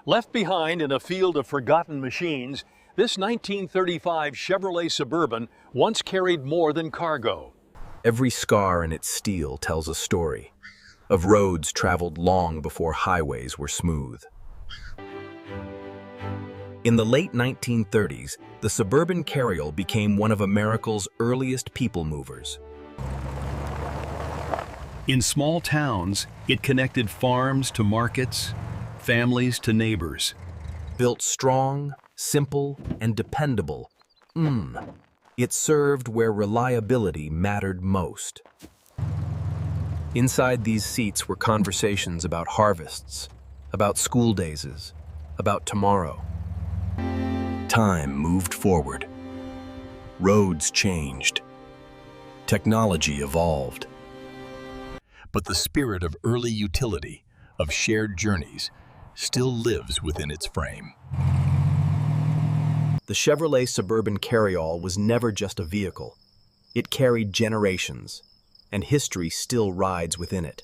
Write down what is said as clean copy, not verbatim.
Left behind in a field of forgotten machines, this 1935 Chevrolet Suburban once carried more than cargo. Every scar in its steel tells a story of roads traveled long before highways were smooth. In the late 1930s, the Suburban Carryall became one of America's earliest people movers. In small towns, it connected farms to markets, families to neighbors. Built strong, simple, and dependable, it served where reliability mattered most. Inside these seats were conversations about harvests, about school days, about tomorrow. Time moved forward. Roads changed. Technology evolved. But the spirit of early utility, of shared journeys, still lives within its frame. The Chevrolet Suburban Carryall was never just a vehicle. It carried generations, and history still rides within it.